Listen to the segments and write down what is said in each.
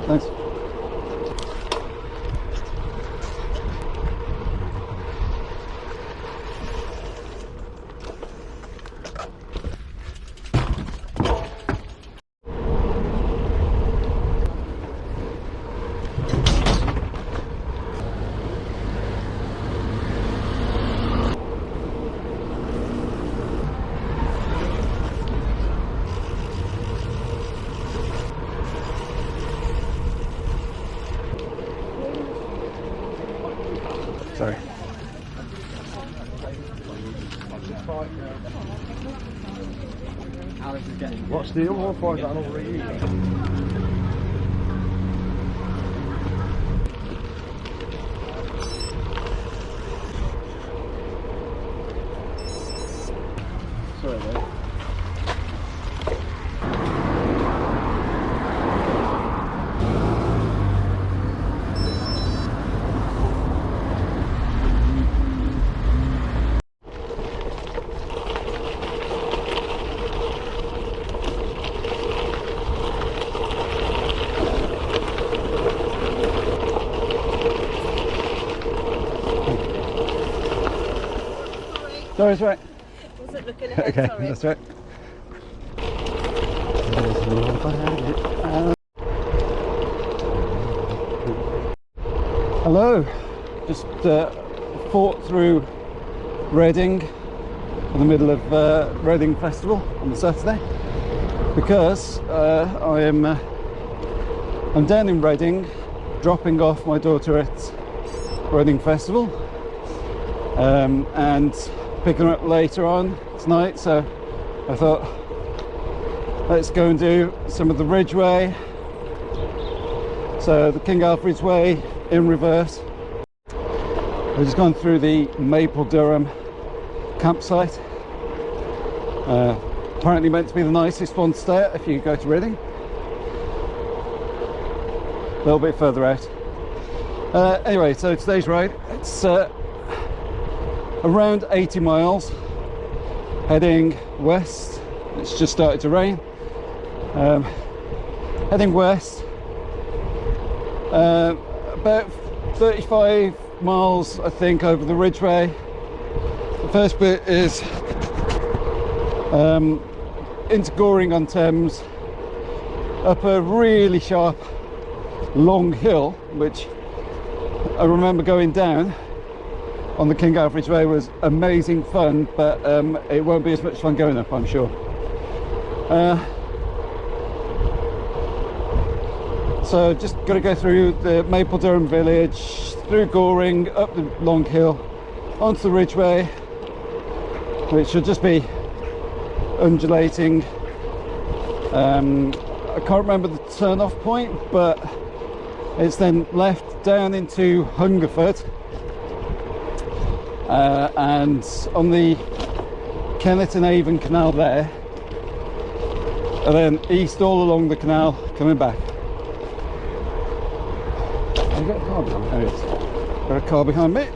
Thanks. Sorry. What's the other one for? Is that an overeating? Sorry, mate. Sorry, that's right. Wasn't looking ahead, Okay, sorry. that's right. Hello. Just fought through Reading in the middle of Reading Festival on the Saturday because I'm down in Reading dropping off my daughter at Reading Festival and picking her up later on tonight, so I thought let's go and do some of the Ridgeway, so the King Alfred's Way in reverse. We've just gone through the Maple Durham campsite, apparently meant to be the nicest one to stay at if you go to Reading, a little bit further out. Anyway, so today's ride, it's around 80 miles heading west. It's just started to rain. Heading west, about 35 miles I think over the Ridgeway. The first bit is into Goring-on-Thames, up a really sharp long hill, which I remember going down on the King Alfred's Way was amazing fun, but it won't be as much fun going up, I'm sure. So just got to go through the Maple Durham village, through Goring, up the long hill, onto the Ridgeway, which should just be undulating. I can't remember the turn off point, but it's then left down into Hungerford. And on the Kennet and Avon Canal there, and then east all along the canal coming back. Have you got a car behind me? Got a car behind me.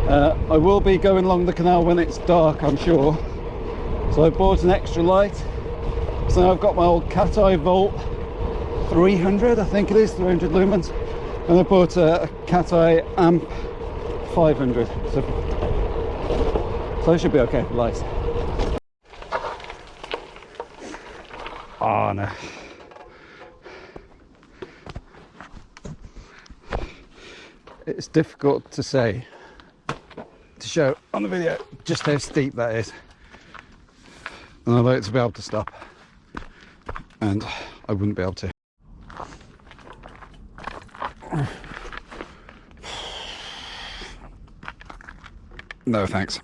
I will be going along the canal when it's dark, I'm sure, so I bought an extra light. So now I've got my old Giant Revolt 300, I think it is, 300 lumens, and I bought a Canal amp 500, so it should be okay for lights. Oh no. It's difficult to say, to show on the video just how steep that is, and I'd like to be able to stop, and I wouldn't be able to. No thanks.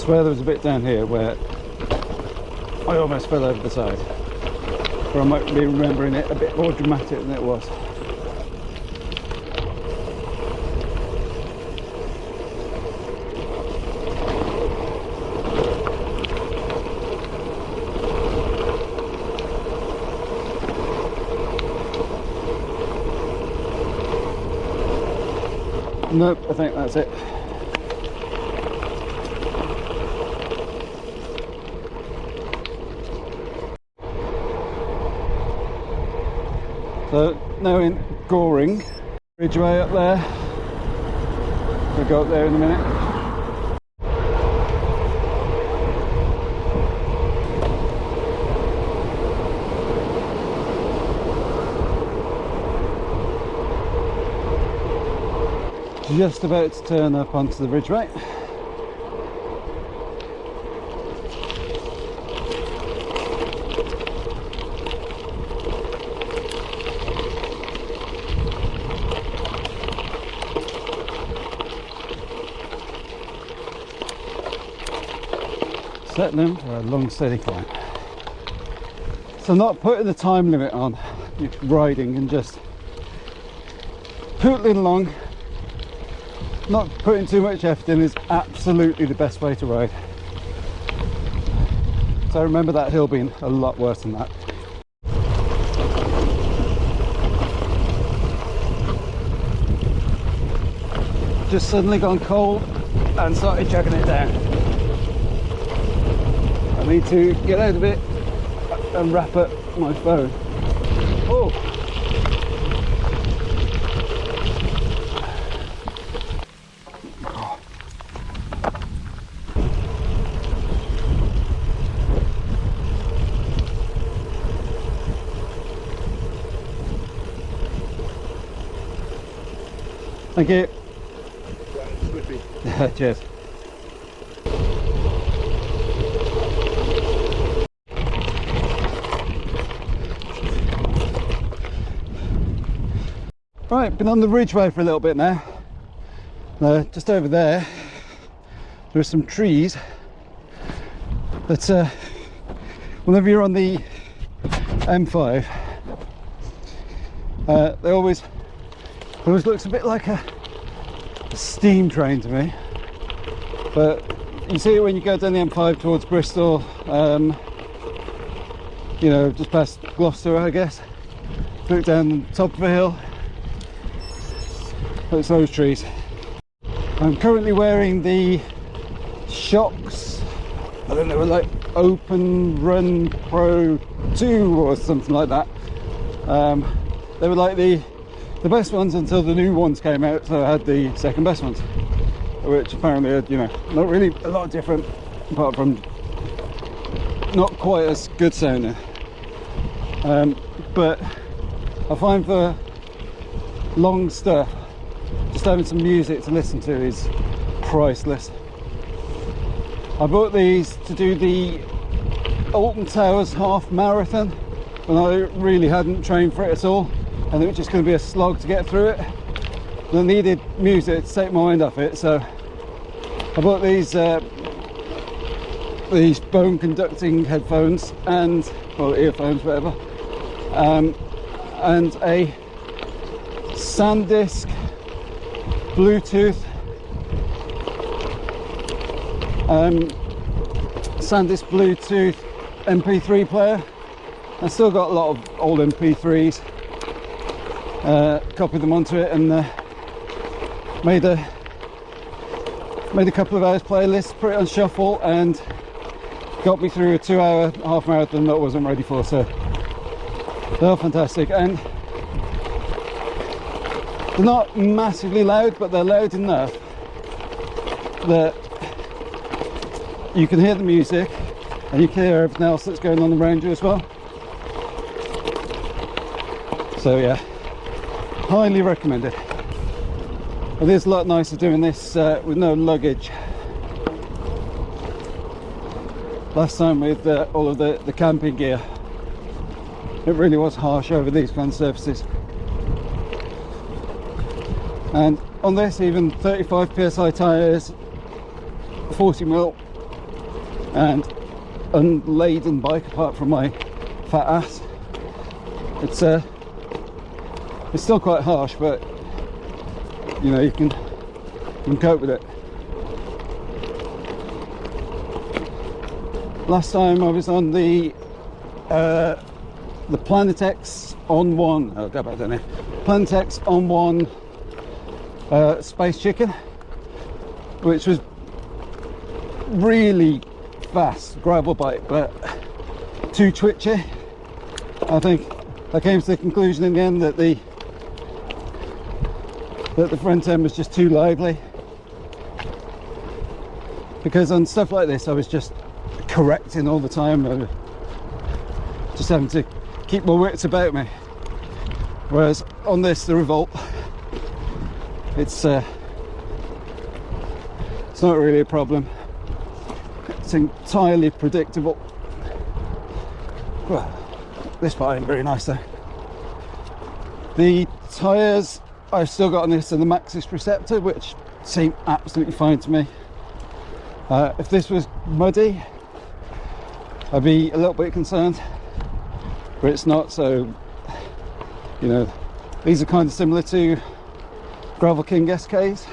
swear there was a bit down here where I almost fell over the side, or I might be remembering it a bit more dramatic than it was. Nope, I think that's it. So now in Goring, Ridgeway up there. We'll go up there in a minute. Just about to turn up onto the Ridgeway. Settling for a long steady climb. So not putting the time limit on riding and just pootling along, not putting too much effort in, is absolutely the best way to ride. So I remember that hill being a lot worse than that. Just suddenly gone cold and started chucking it down. I need to get out of it and wrap up my phone. Oh! Thank you. Cheers. Right, been on the Ridgeway for a little bit now. Just over there, there are some trees that whenever you're on the M5, it always looks a bit like a steam train to me. But you see it when you go down the M5 towards Bristol, you know, just past Gloucester, I guess. Look down the top of a hill. It's those trees. I'm currently wearing the shocks. I think they were like Open Run Pro 2 or something like that. They were like the best ones until the new ones came out, so I had the second best ones, which apparently are, you know, not really a lot different, apart from not quite as good sounding. But I find for long stuff, just having some music to listen to is priceless. I bought these to do the Alton Towers half marathon when I really hadn't trained for it at all, and it was just going to be a slog to get through it. And I needed music to take my mind off it, so I bought these bone conducting headphones and, well, earphones, whatever, and a SanDisk Bluetooth SanDisk Bluetooth MP3 player. I still got a lot of old MP3s. Copied them onto it and made a couple of hours playlist, put it on shuffle, and got me through a 2-hour half marathon that I wasn't ready for. So they're fantastic, and they're not massively loud, but they're loud enough that you can hear the music and you can hear everything else that's going on around you as well. So yeah, highly recommended. It is a lot nicer doing this with no luggage. Last time with all of the camping gear, it really was harsh over these kind of surfaces. And on this, even 35 psi tyres, 40mm and unladen bike, apart from my fat ass. It's still quite harsh, but you know, you can cope with it. Last time I was on the Planetex on one. I'll go back down here. Planetex on one Space Chicken, which was really fast gravel bike, but too twitchy. I think I came to the conclusion in the end that the front end was just too lively, because on stuff like this I was just correcting all the time, just having to keep my wits about me, whereas on this, the Revolt, it's not really a problem. It's entirely predictable. Well, this part ain't very nice though. The tyres I've still got on this are the Maxxis Receptor, which seem absolutely fine to me. If this was muddy, I'd be a little bit concerned, but it's not. So, you know, these are kind of similar to Gravel King SKs.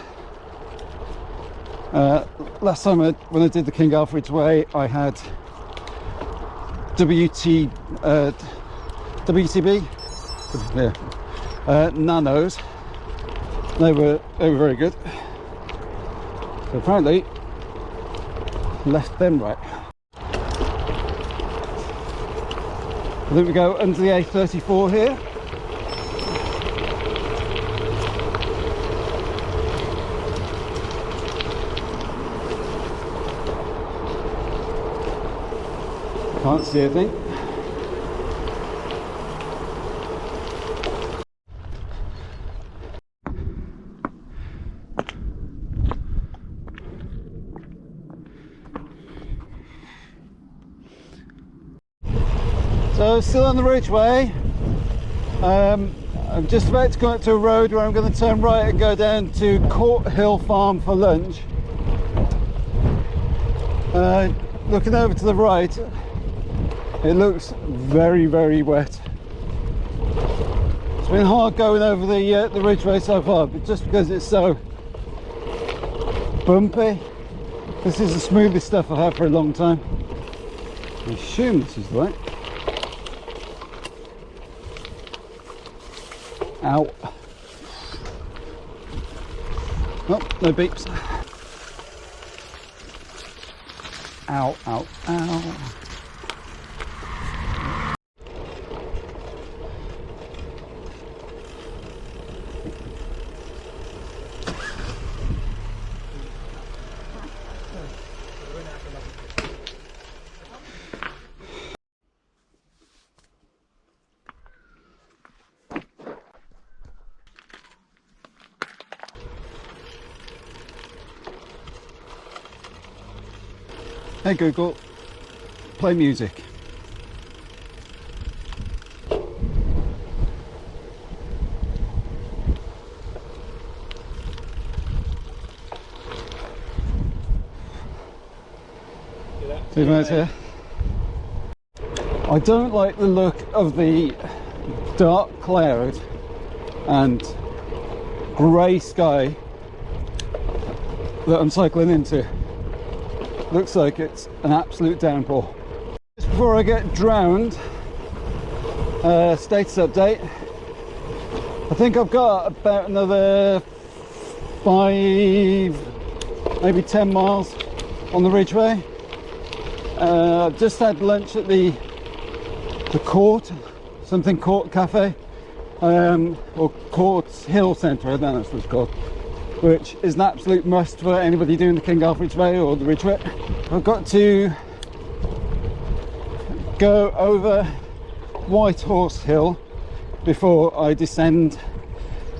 Last time when I did the King Alfred's Way, I had WTB, yeah, Nanos. They were very good. So apparently, left them right. I think we go under the A34 here. Can't see anything. So still on the Ridgeway. I'm just about to go up to a road where I'm going to turn right and go down to Court Hill Farm for lunch. Looking over to the right, it looks very, very wet. It's been hard going over the Ridgeway so far, but just because it's so bumpy. This is the smoothest stuff I've had for a long time. I assume this is the way. Ow. Oh, no beeps. Ow, ow, ow. Hey Google, play music. Two minutes here. I don't like the look of the dark cloud and grey sky that I'm cycling into. Looks like it's an absolute downpour. Just before I get drowned, status update. I think I've got about another 5, maybe 10 miles on the Ridgeway. I've just had lunch at the Court, something Court Cafe, or Court Hill Centre, I don't know what it's called, which is an absolute must for anybody doing the King Alfred's Way or the Ridgeway. I've got to go over White Horse Hill before I descend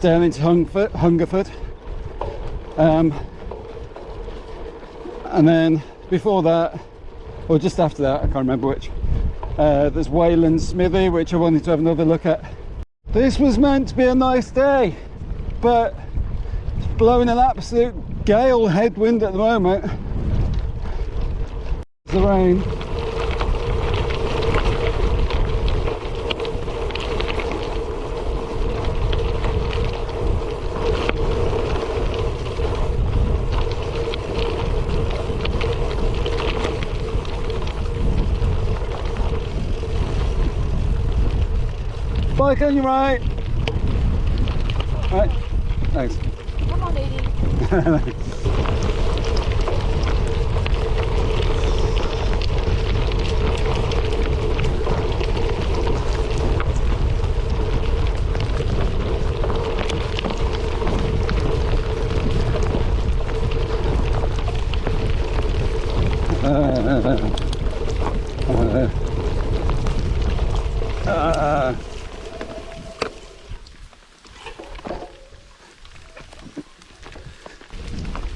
down into Hungerford. And then before that, or just after that, I can't remember which, there's Wayland Smithy, which I wanted to have another look at. This was meant to be a nice day, but it's blowing an absolute gale headwind at the moment. The rain. Bike on your right. Right. Thanks. Come on, lady.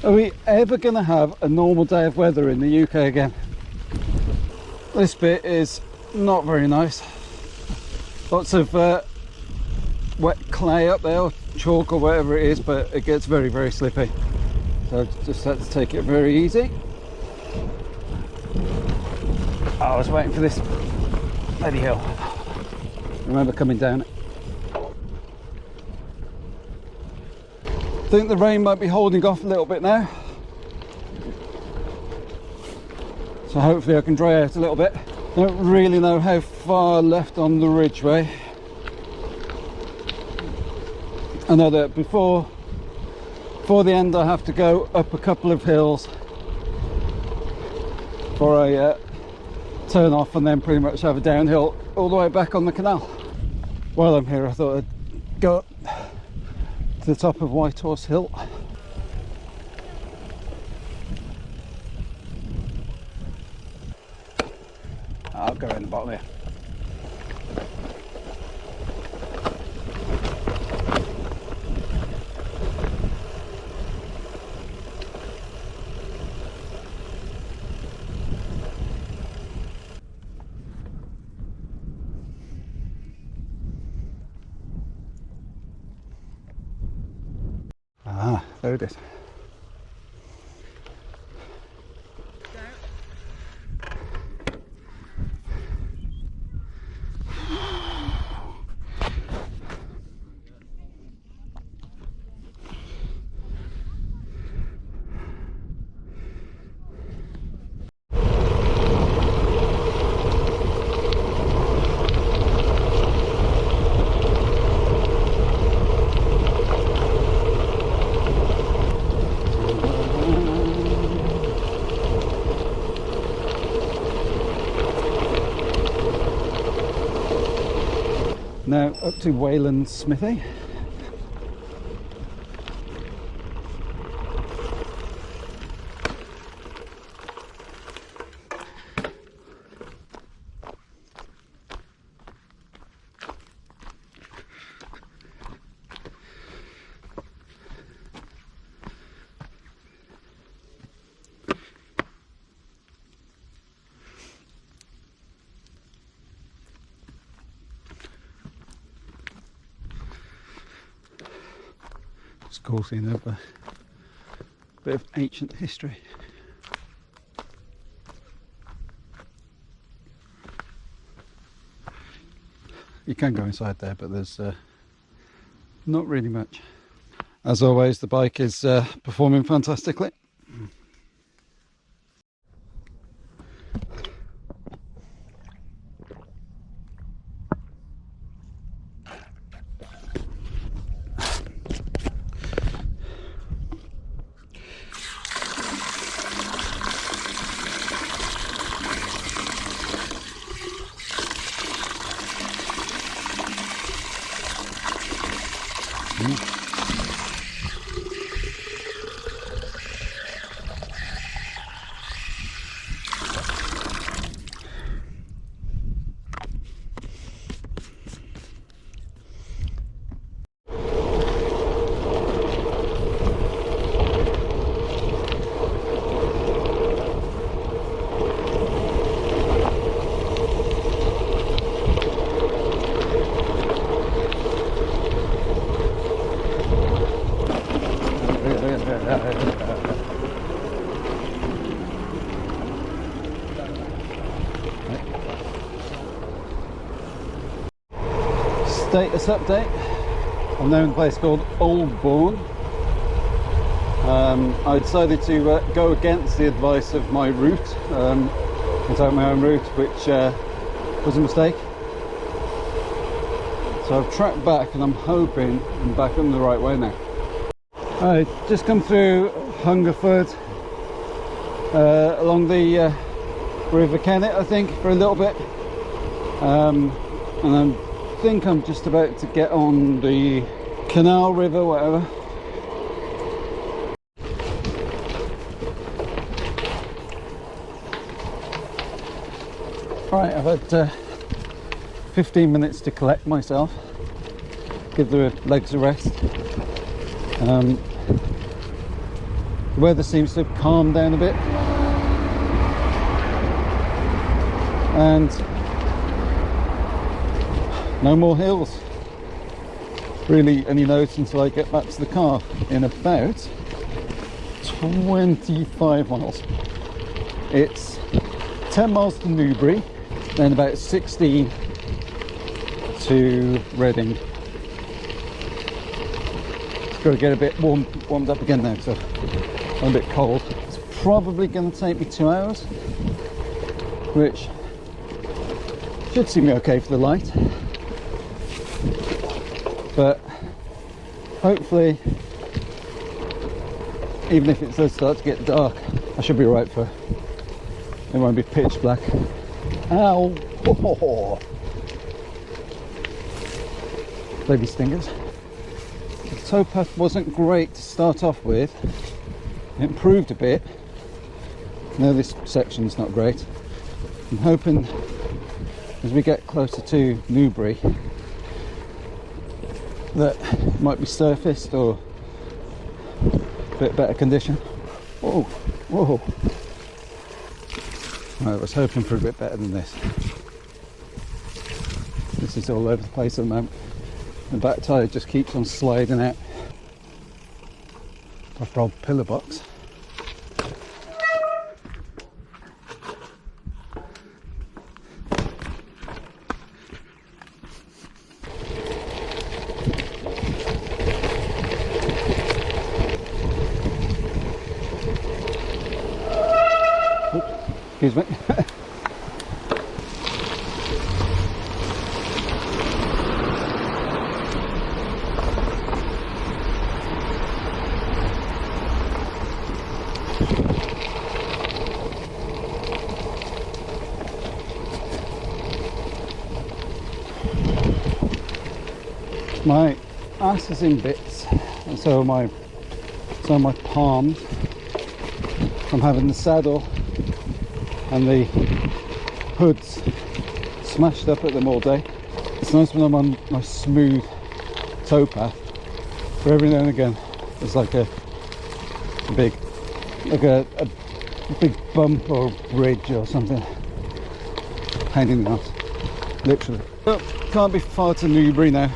Are we ever going to have a normal day of weather in the UK again? This bit is not very nice. Lots of wet clay up there, or chalk or whatever it is, but it gets very, very slippy. So just had to take it very easy. I was waiting for this bloody hill. Remember coming down it. I think the rain might be holding off a little bit now, so hopefully I can dry out a little bit. Don't really know how far left on the Ridgeway. I know that before the end I have to go up a couple of hills before I turn off, and then pretty much have a downhill all the way back on the canal. While I'm here, I thought I'd go up to the top of White Horse Hill. I'll go in the bottom here. Ah, there it is. Now up to Wayland's Smithy. It's cool seeing a bit of ancient history. You can go inside there, but there's not really much. As always, the bike is performing fantastically. Status update. I'm now in a place called Oldbourne. I decided to go against the advice of my route and take my own route, which was a mistake. So I've tracked back and I'm hoping I'm back on the right way now. I just come through Hungerford along the River Kennet, I think, for a little bit, and I think I'm just about to get on the Canal River, whatever. Right, I've had 15 minutes to collect myself, give the legs a rest. The weather seems to have calmed down a bit, and no more hills. Really any notes until I get back to the car in about 25 miles. It's 10 miles to Newbury, then about 16 to Reading. It's got to get a bit warmed up again now, so I'm a bit cold. It's probably going to take me 2 hours, which should seem okay for the light, but hopefully, even if it does start to get dark, I should be alright for it. Won't be pitch black. Ow! Oh. Baby stingers. The towpath wasn't great to start off with. It improved a bit. Now this section's not great. I'm hoping as we get closer to Newbury that it might be surfaced or a bit better condition. Whoa, whoa. I was hoping for a bit better than this. This is all over the place at the moment. The back tyre just keeps on sliding out. Proper old pillar box. Excuse me. My ass is in bits, and so are my palms from having the saddle and the hoods smashed up at them all day. It's nice when I'm on my smooth towpath, but every now and again there's like a big bump or bridge or something. Pain in the ass, literally. Well, can't be far to Newbury now.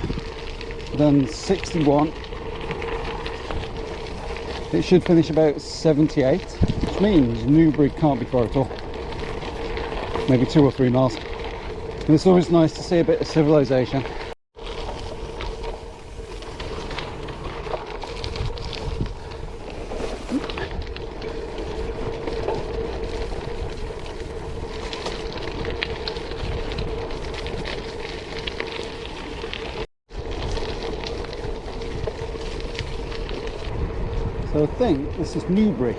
Done 61. It should finish about 78, which means Newbury can't be far at all. Maybe 2 or 3 miles. And it's always nice to see a bit of civilization. So I think this is Newbury.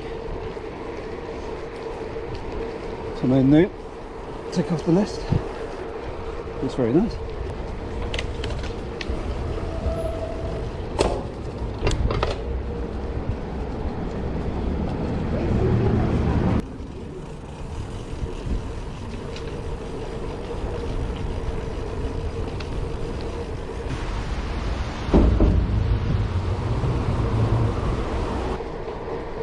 Somewhere new. Tick off the list. It's very nice.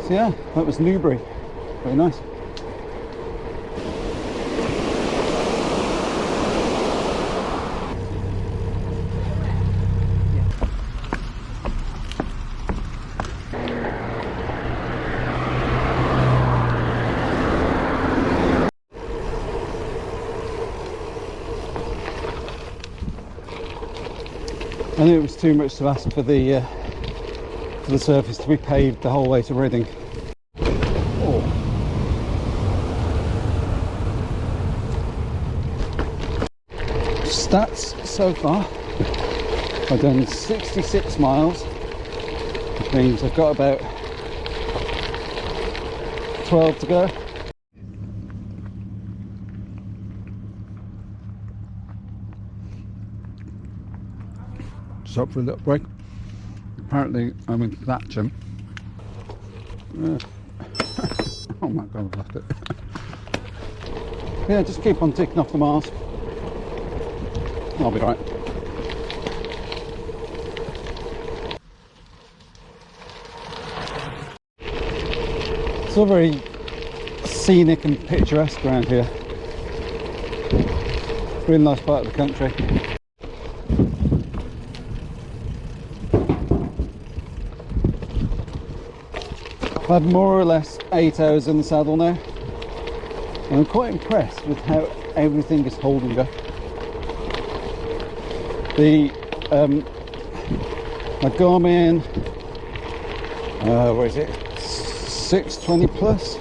So yeah, that was Newbury. Very nice. knew it was too much to ask for the surface to be paved the whole way to Reading. Oh. Stats so far, I've done 66 miles, which means I've got about 12 to go. Stop for a little break. Apparently I'm in Thatcham. Oh my god, I've left it. Yeah, just keep on ticking off the miles. I'll be right. It's all very scenic and picturesque around here. It's a really nice part of the country. I've had more or less 8 hours in the saddle now, and I'm quite impressed with how everything is holding up. My Garmin, where is it? 620 plus.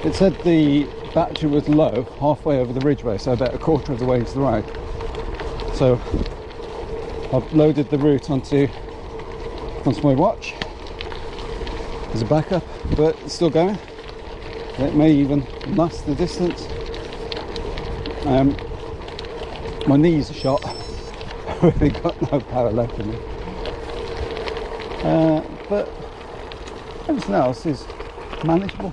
It said the battery was low halfway over the Ridgeway, so about a quarter of the way into the ride. So I've loaded the route onto my watch as a backup, but it's still going. It may even last the distance. My knees are shot. I've really got no power left in me. But everything else is manageable.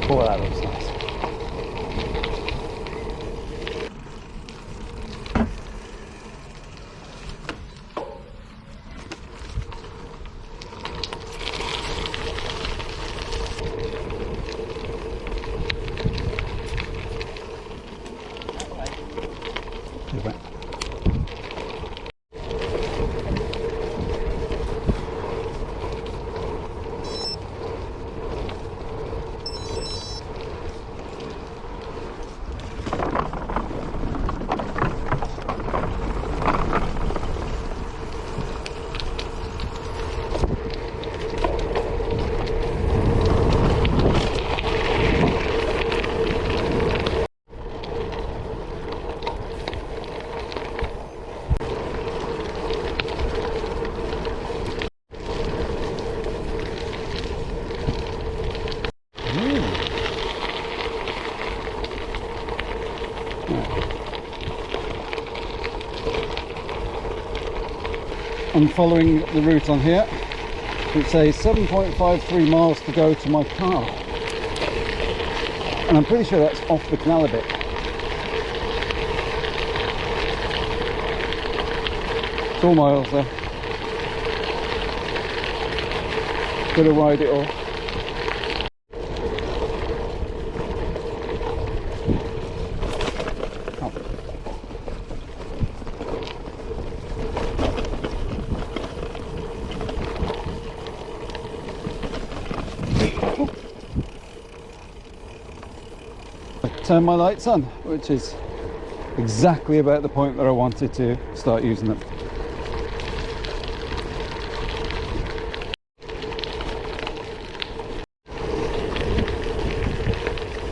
Oh, that looks nice. I'm following the route on here. It says 7.53 miles to go to my car, and I'm pretty sure that's off the canal a bit. It's all miles there. Gonna ride it all. Turn my lights on, which is exactly about the point that I wanted to start using them.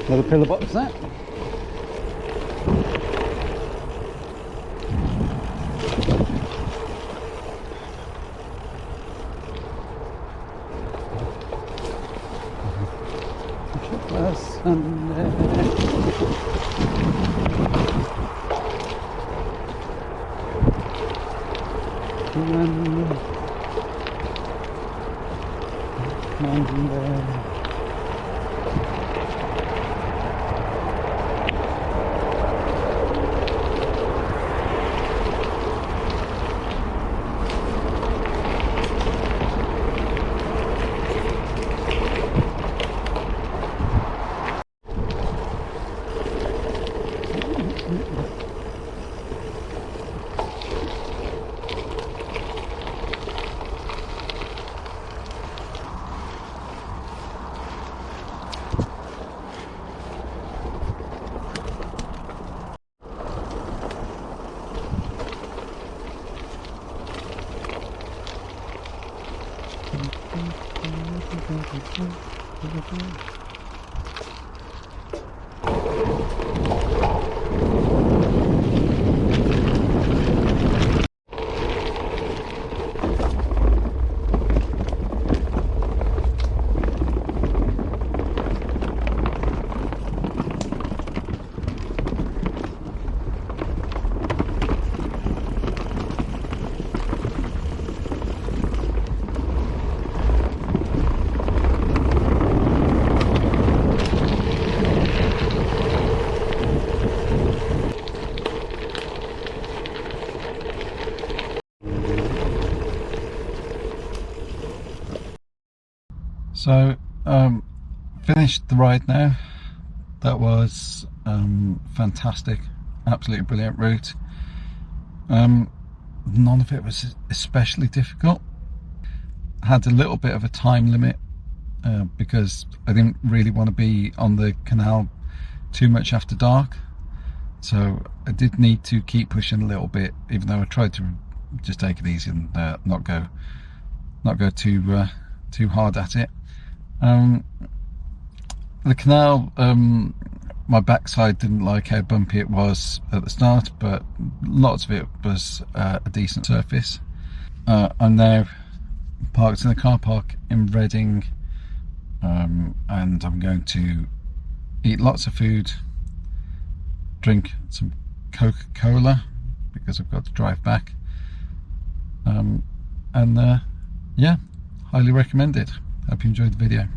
Another pillar box there. So, finished the ride now. That was fantastic, absolutely brilliant route. None of it was especially difficult. Had a little bit of a time limit because I didn't really want to be on the canal too much after dark. So I did need to keep pushing a little bit, even though I tried to just take it easy and not go too hard at it. The canal, my backside didn't like how bumpy it was at the start, but lots of it was a decent surface. I'm now parked in the car park in Reading, and I'm going to eat lots of food, drink some Coca-Cola because I've got to drive back, and yeah, highly recommend it. Hope you enjoyed the video.